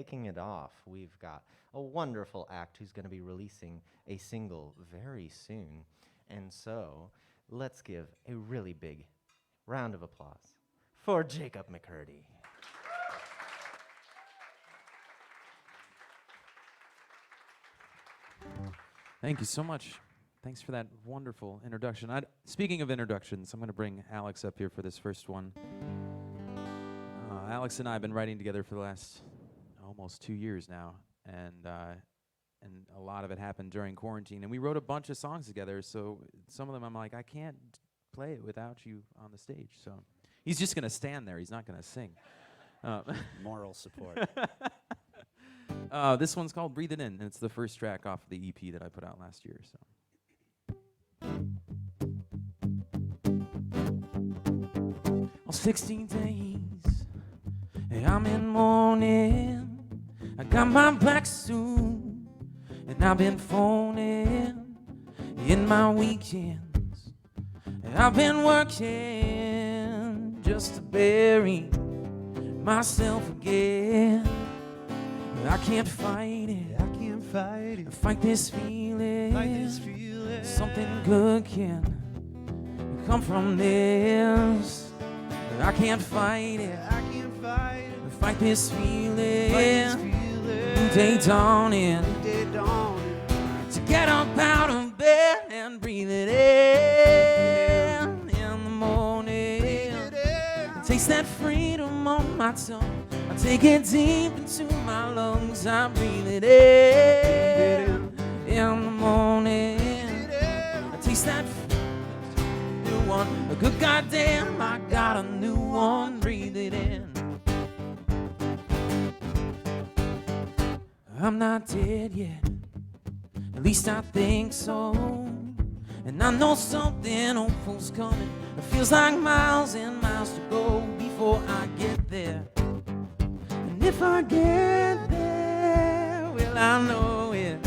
Kicking it off, we've got a wonderful act who's going to be releasing a single very soon. And so, let's give a really big round of applause for Jacob McCurdy. Thank you so much. Thanks for that wonderful introduction. Speaking of introductions, I'm going to bring Alex up here for this first one. Alex and I have been writing together for the last almost 2 years now, and a lot of it happened during quarantine. And we wrote a bunch of songs together, so some of them I'm like, I can't play it without you on the stage. So he's just going to stand there. He's not going to sing. Moral support. This one's called Breathe It In, and it's the first track off of the EP that I put out last year. So. On 16 days, I'm in mourning. I got my black suit, and I've been phoning in my weekends. And I've been working just to bury myself again. I can't fight it. I can't fight it. Fight this feeling. Fight this feeling. Something good can come from this. I can't fight it. I can't fight it. Fight this feeling. Fight this feeling. New day dawning. New day dawning. To get up out of bed and breathe it in the morning. Breathe it in. Taste that freedom on my tongue. I take it deep into my lungs. I breathe it in the morning. I taste that new one. A good goddamn, I got a new one. Breathe it in. I'm not dead yet. At least I think so. And I know something hopeful's coming. It feels like miles and miles to go before I get there. And if I get there, well, I know it.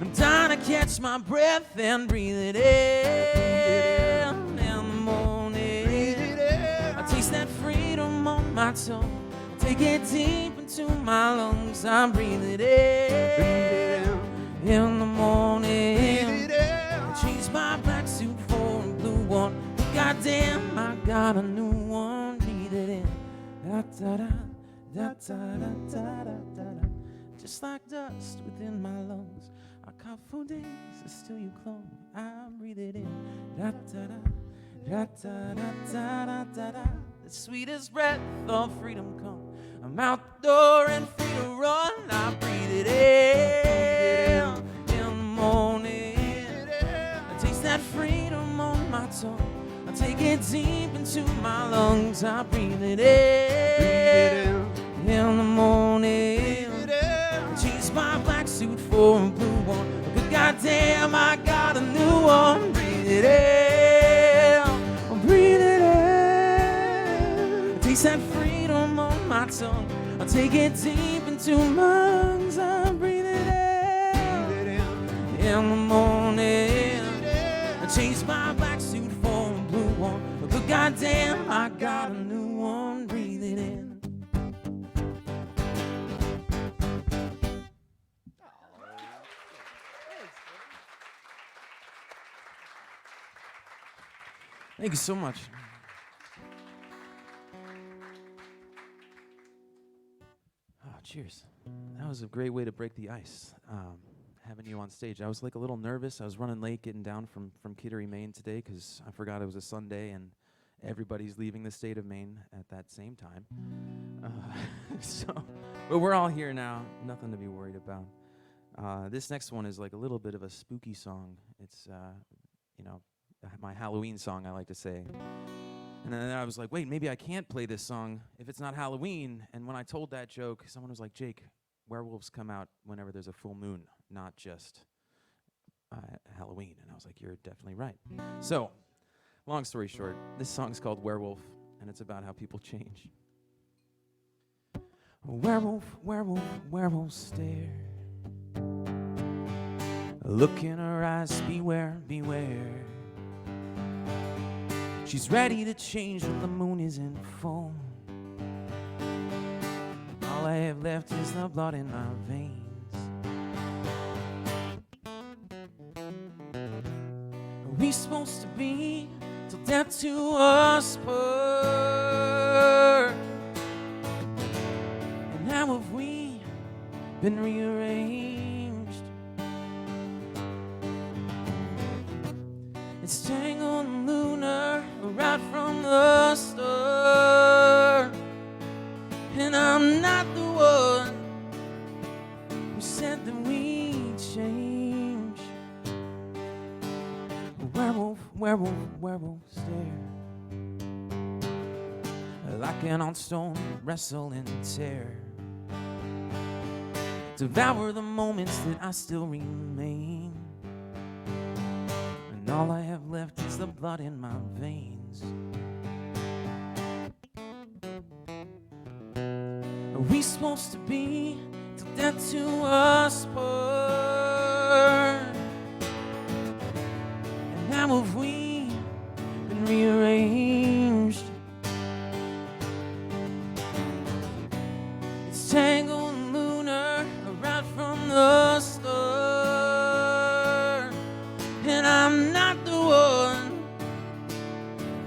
I'm trying to catch my breath and breathe it in the morning. I taste that freedom on my tongue. Take it deep into my lungs. I breathe it in the morning. I change my black suit for a blue one. Goddamn, I got a new one. Breathe it in. Da da da da da da da da da. Just like dust within my lungs. I cough for days, still you clung. I breathe it in. Da da da da da da da da da. The sweetest breath of freedom come. I'm out the door and free to run. I breathe it in the morning. I taste that freedom on my tongue. I take it deep into my lungs. I breathe it in the morning. I change my black suit for a blue one. But goddamn, I got a new one. Breathe it in. Breathe it in. I taste that freedom on my tongue. I take it deep into my lungs. I breathe it in the morning. I change my black suit for a blue one. But goddamn, I got a new one. Breathe it in. Thank you so much. Oh, cheers. That was a great way to break the ice, having you on stage. I was like a little nervous. I was running late getting down from Kittery, Maine today because I forgot it was a Sunday and everybody's leaving the state of Maine at that same time. But we're all here now. Nothing to be worried about. This next one is like a little bit of a spooky song. It's, my Halloween song, I like to say. And then I was like, wait, maybe I can't play this song if it's not Halloween. And when I told that joke, someone was like, Jake, werewolves come out whenever there's a full moon, not just Halloween. And I was like, you're definitely right. So, long story short, this song's called Werewolf, and it's about how people change. Werewolf, werewolf, werewolf stare. Look in her eyes, beware, beware. She's ready to change when the moon is in full. All I left is the blood in my veins. Are we supposed to be till death to us part? And how have we been rearranged? It's tangled and lunar right from the start. And I'm not the one who said that we'd change. Werewolf, werewolf, werewolf stare like an on stone, wrestle and tear. Devour the moments that I still remain. And all I have left is the blood in my veins. Are we supposed to be till death to us part? And how have we been rearranged? It's tangled and lunar right from the start. And I'm not the one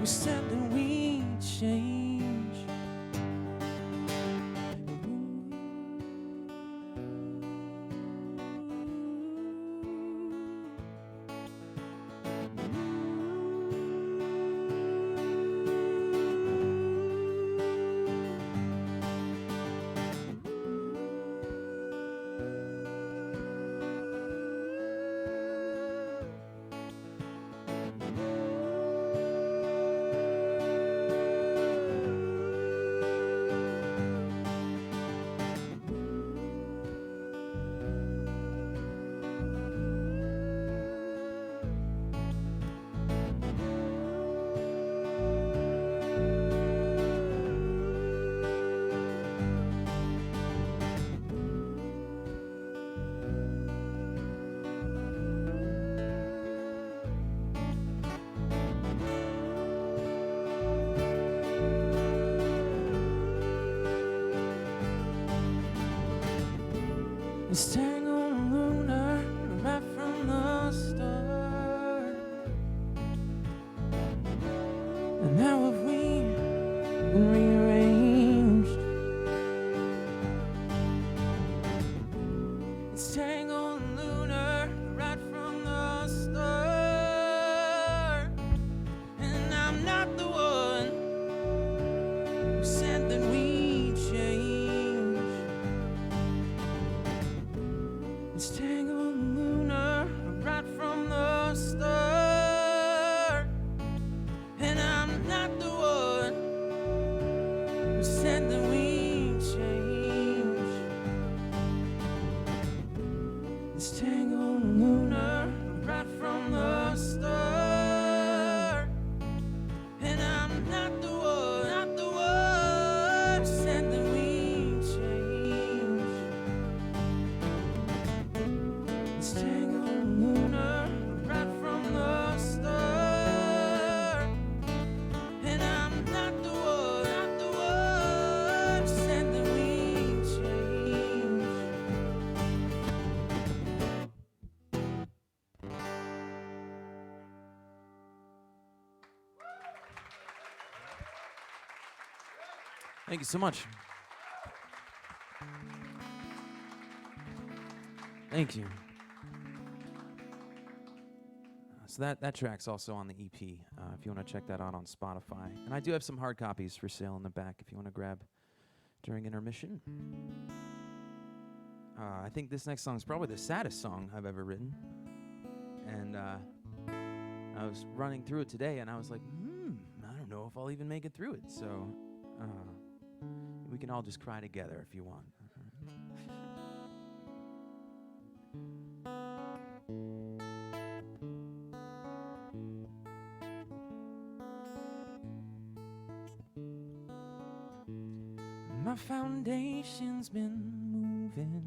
who said that we'd change. It's tangled and lunar right from the start. And how have we been rearranged? It's tangled and lunar right from the start. And I'm not the one who said that we'd change. It's tangled and lunar right from the start. And I'm not the one who said that we'd change. It's tangled and lunar right from the start. And I'm not the one who said that we'd change. It's tangled and lunar right from the start. And I'm not the one who said that we'd change. Thank you so much. Thank you. So that track's also on the EP, if you want to check that out on Spotify. And I do have some hard copies for sale in the back if you want to grab during intermission. I think this next song is probably the saddest song I've ever written. And I was running through it today, and I was like, I don't know if I'll even make it through it. So we can all just cry together if you want. My foundation's been moving.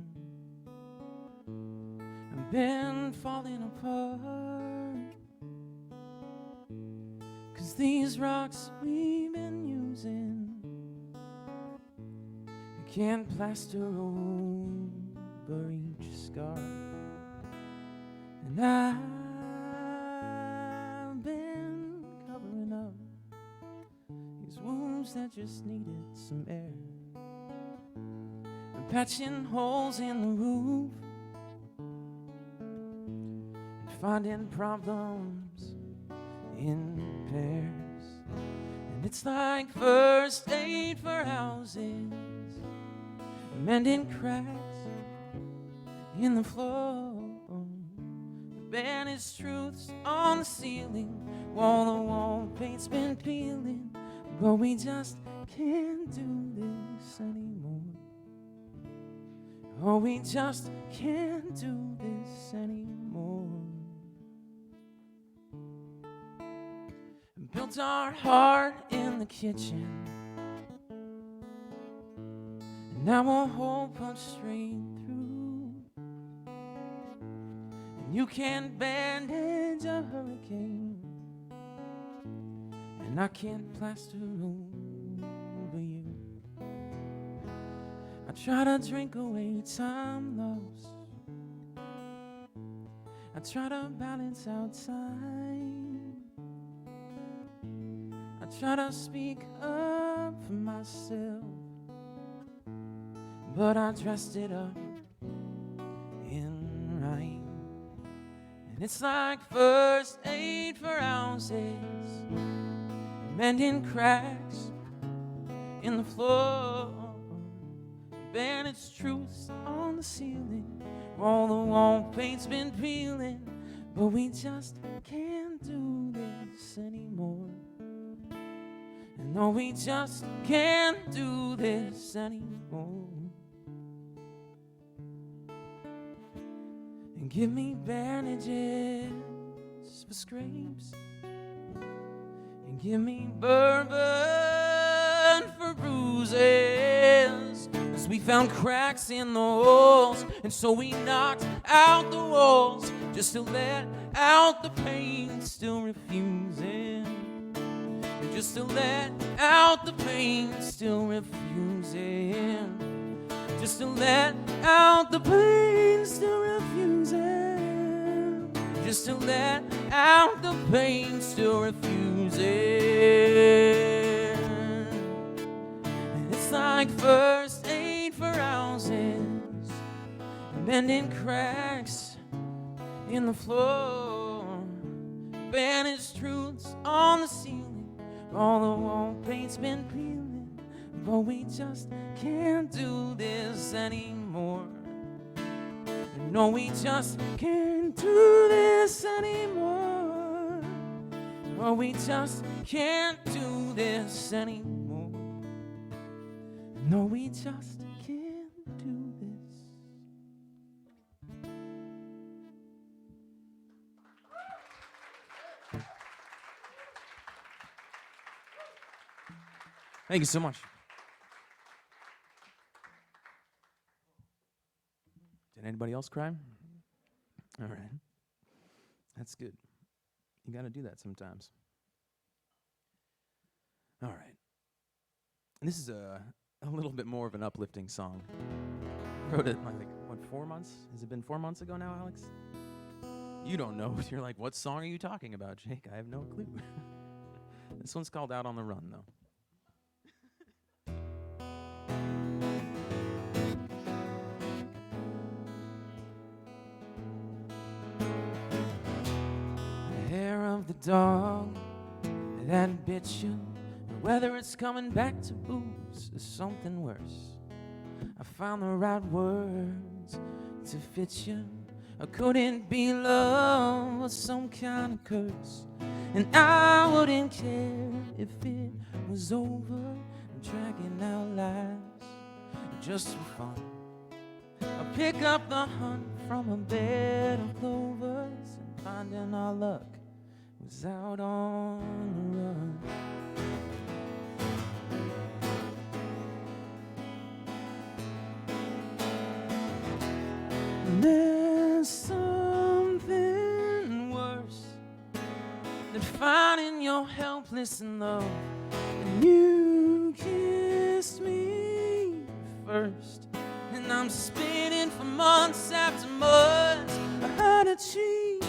I've been falling apart. 'Cause these rocks we've been using can't plaster over each scar. And I've been covering up these wounds that just needed some air, and patching holes in the roof, and finding problems in pairs. And it's like first aid for houses, mending cracks in the floor, banished truths on the ceiling, wall-to-wall paint's been peeling, but we just can't do this anymore. Oh, we just can't do this anymore. Built our heart in the kitchen, and now a hole punched straight through. And you can't bandage a hurricane, and I can't plaster over you. I try to drink away time lost, I try to balance out time, I try to speak up for myself, but I dressed it up in rhyme. And it's like first aid for houses, mending cracks in the floor, bandaged truths on the ceiling, wall-to-wall paint's been peeling, but we just can't do this anymore. And no, we just can't do this anymore. And give me bandages for scrapes, and give me bourbon for bruises. 'Cause we found cracks in the walls, and so we knocked out the walls just to let out the pain, still refusing. Just to let out the pain, still refusing. Just to let out the pain, still refusing. Just to let out the pain, still refusing. And it's like first aid for houses, mending cracks in the floor, banished truths on the ceiling, all the wall paint's been peeling, but we just can't do this anymore. No, we just can't do this anymore. Oh, we just can't do this anymore. No, we just can't do this. Thank you so much. Did anybody else cry? All right. That's good. You got to do that sometimes. All right. And this is a little bit more of an uplifting song. I wrote it like, what, 4 months? Has it been 4 months ago now, Alex? You don't know. You're like, what song are you talking about, Jake? I have no clue. This one's called Out on the Run, though. Hair of the dog that bit you, and whether it's coming back to booze or something worse, I found the right words to fit you. I couldn't be love or some kind of curse, and I wouldn't care if it was over. I'm dragging our lives just for fun. I pick up the hunt from a bed of clovers, and finding our luck was out on the run. There's something worse than finding you're helpless in love, and you kissed me first. And I'm spinning for months after months. I had to cheat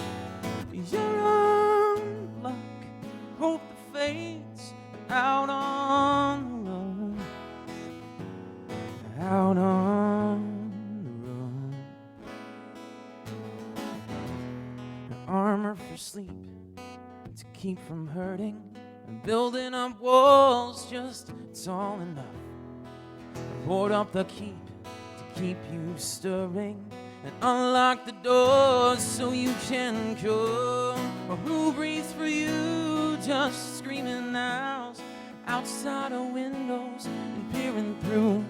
your own luck. Hope the fates are out on the run. Out on the run. Armor for sleep to keep from hurting. And building up walls just tall enough. Board up the keep to keep you stirring. And unlock the doors so you can come. Or who breathes for you just screaming out outside of windows and peering through.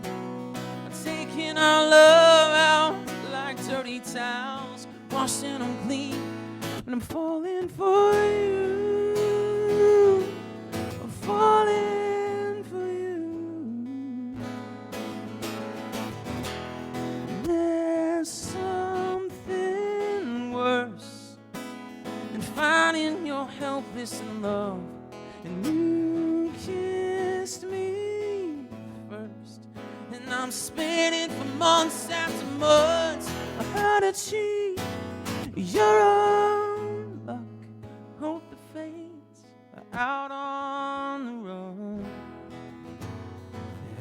Taking our love out like dirty towels, washing them clean. And I'm falling for you. I'm falling for you. There's something worse than finding you're helpless in love. And you kissed me first. And I'm spinning for months after months. I had to cheat your own luck. Hope the fates are out on the run.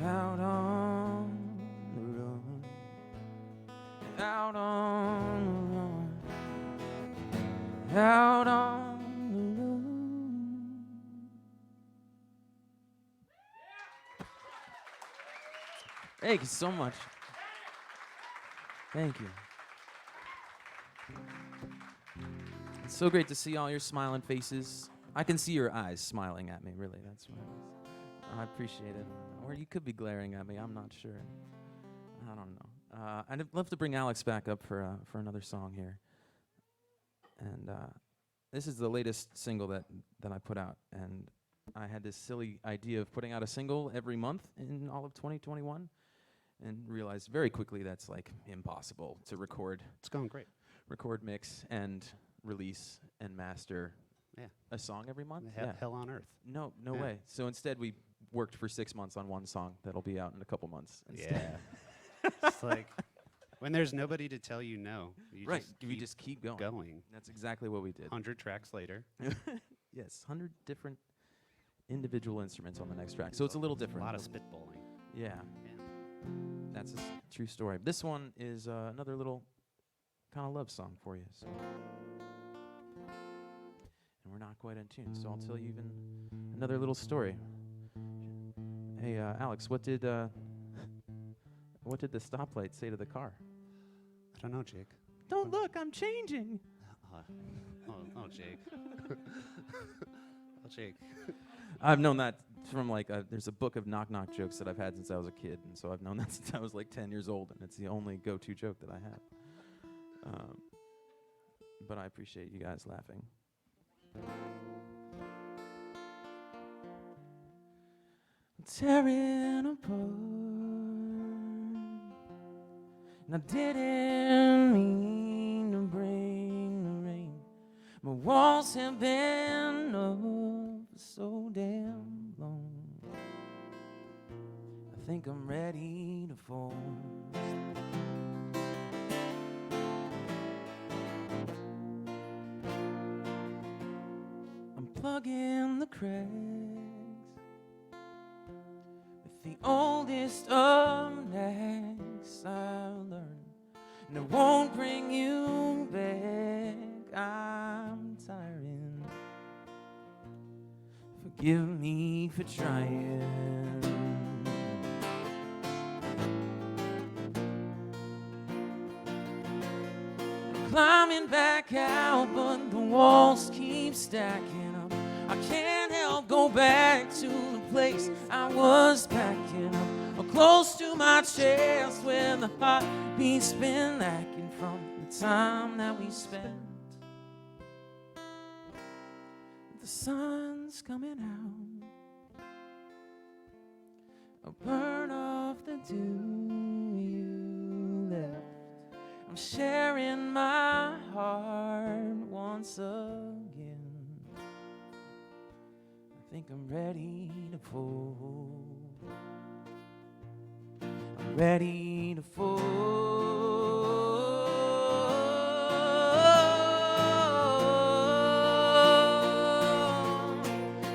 Out on the run. Out on the run. Out on the run. Thank you so much. Thank you. It's so great to see all your smiling faces. I can see your eyes smiling at me, really. That's what it is. I appreciate it. Or you could be glaring at me. I'm not sure. I don't know. I'd love to bring Alex back up for another song here. And this is the latest single that I put out. And I had this silly idea of putting out a single every month in all of 2021. And realized very quickly that's like impossible to record. It's going great. Record, mix, and release and master a song every month. Hell on earth. No way. So instead we worked for 6 months on one song that'll be out in a couple months. Instead. Yeah. It's like when there's nobody to tell you no. You right. Just We just keep going. going. That's exactly what we did. 100 tracks later. Yes, 100 different individual instruments on the next track. So it's a little different. A lot of spitballing. Yeah. That's a true story. This one is another little kind of love song for you. So. And we're not quite in tune, so I'll tell you even another little story. Hey, Alex, what did the stoplight say to the car? I don't know, Jake. Don't look, I'm changing. Oh, Jake. Oh, Jake. I've known that from there's a book of knock-knock jokes that I've had since I was a kid, and so I've known that since I was like 10 years old, and it's the only go-to joke that I have. But I appreciate you guys laughing. Tearing apart, and I didn't mean to bring the rain. My walls have been up for so damn long. I think I'm ready to fall. I'm plugging the cracks with the oldest of knacks I've learned, and it won't bring you back. I'm tiring. Forgive me for trying. Climbing back out, but the walls keep stacking up. I can't help go back to the place I was packing up, or close to my chest where the heartbeat's been lacking from the time that we spent. The sun's coming out. I'll burn off the dew you left. I'm sharing my heart once again. I think I'm ready to fold. I'm ready to fall.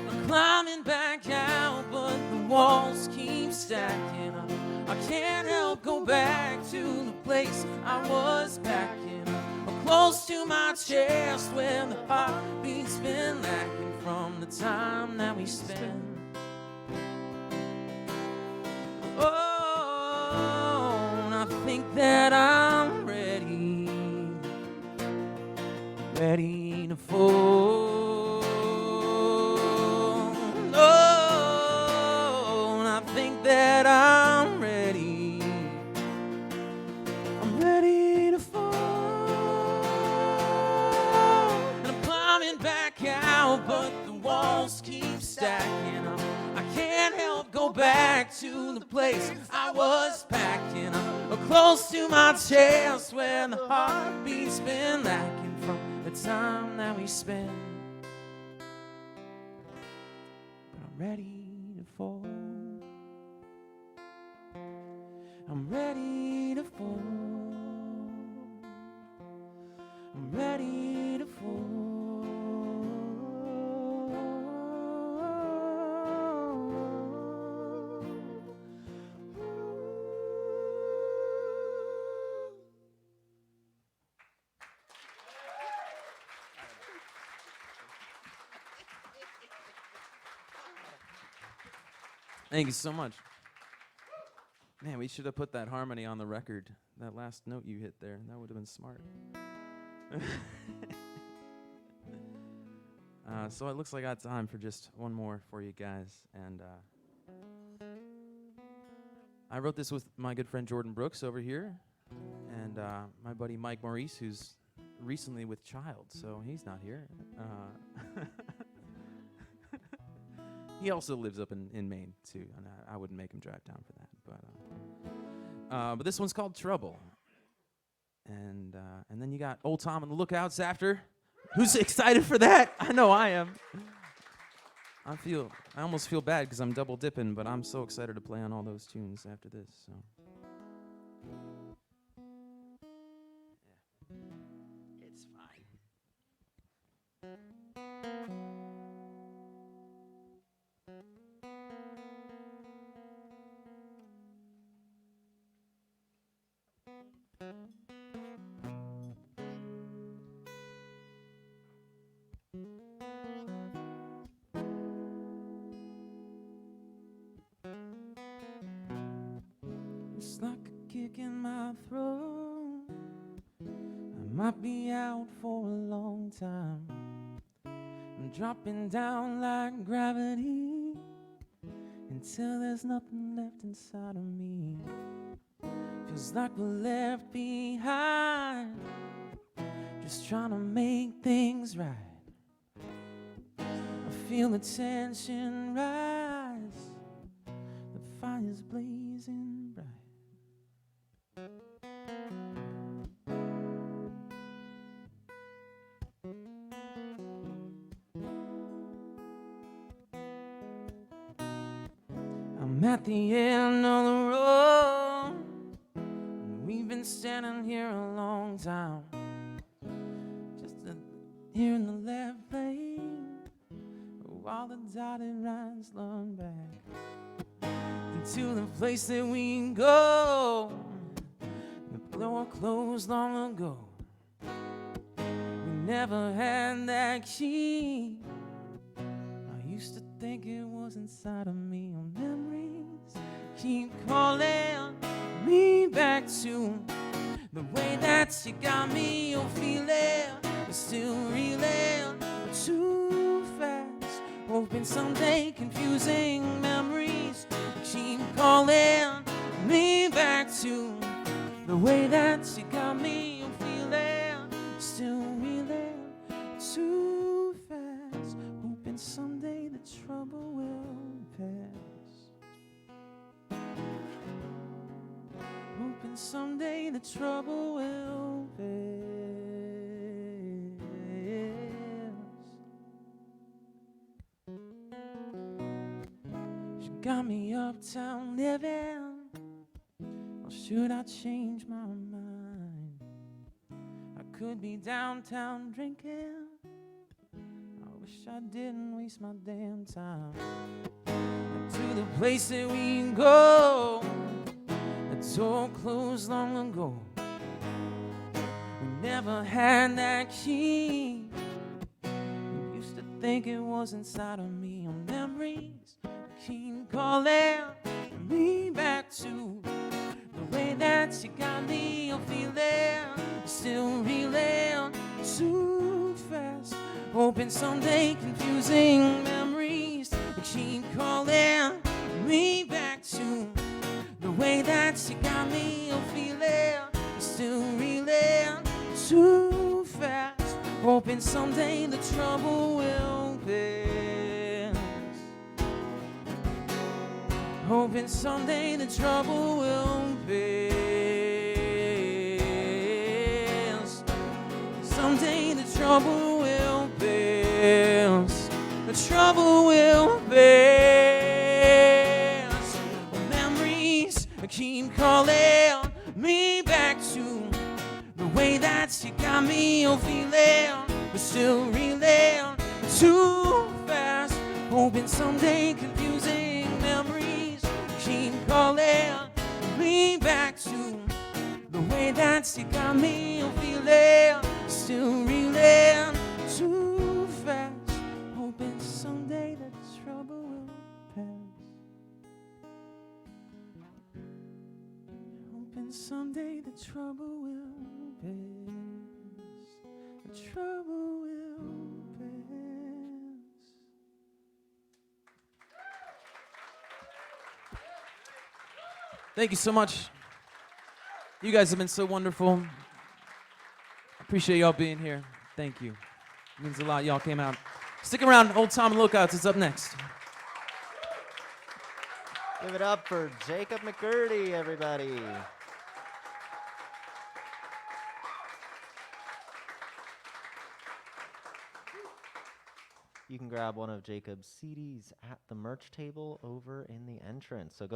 I'm climbing back out, but the walls keep stacking up. I can't help go back to the place I was packing up, close to my chest where the heartbeat's been lacking from the time that we spent. Oh, and I think that I'm ready to fall. Oh, and I think that I'm ready to fall. And I'm climbing back out, but the walls keep stacking up. I can't help go back to the place I was packing up, close to my chest where the heartbeat's been lacking from the time that we spent. But I'm ready to fall. I'm ready to fall. I'm ready to fall. Thank you so much. Man, we should have put that harmony on the record. That last note you hit there, that would have been smart. So it looks like I got time for just one more for you guys. And I wrote this with my good friend Jordan Brooks over here, and my buddy Mike Maurice, who's recently with child, so he's not here. He also lives up in Maine, too, and I wouldn't make him drive down for that. But this one's called Trouble. And then you got Old Tom and the Lookouts after. Who's excited for that? I know I am. I almost feel bad because I'm double dipping, but I'm so excited to play on all those tunes after this. So. Yeah. It's fine. It's like a kick in my throat. I might be out for a long time. I'm dropping down like gravity until there's nothing left inside of me. Feels like we're left behind, just trying to make things right. I feel the tension rise, the fire's blazing bright. I'm at the end of the road, and we've been standing here a long time, just here in the left lane, while the dotted lines run back into the place that we go. The door closed long ago. We never had that key. I used to think it was inside of me. Or memories keep calling me back to the way that you got me. You're feeling, but still reeling too fast. Hoping someday confusing memories keep calling me back to the way that you got me. You're feeling, still reeling too fast. Hoping someday the trouble will pass. Hoping someday the trouble will pass. She got me uptown living, Should I change my mind? I could be downtown drinking. I wish I didn't waste my damn time. And to the place that we go, the door closed long ago. We never had that key. I used to think it was inside of me. On memories keep calling me back to the way that you got me. I'm feeling still reeling too fast. Hoping someday confusing memories keep calling me back to the way that you got me. I'm feeling still reeling too fast. Hoping someday the trouble will pass. Hoping someday the trouble will pass. Someday the trouble will pass. The trouble will pass. Memories keep calling me back to the way that you got me. Oh, feeling but still reeling too fast. Hoping someday confusing memories keep calling me back to the way that you got me. Oh, feeling still reeling too fast. Hoping someday the trouble will pass. Hoping someday the trouble will pass. The trouble will pass. Thank you so much. You guys have been so wonderful. Appreciate y'all being here. Thank you. It means a lot y'all came out. Stick around, Old Time Lookouts is up next. Give it up for Jacob McCurdy, everybody. You can grab one of Jacob's CDs at the merch table over in the entrance. So go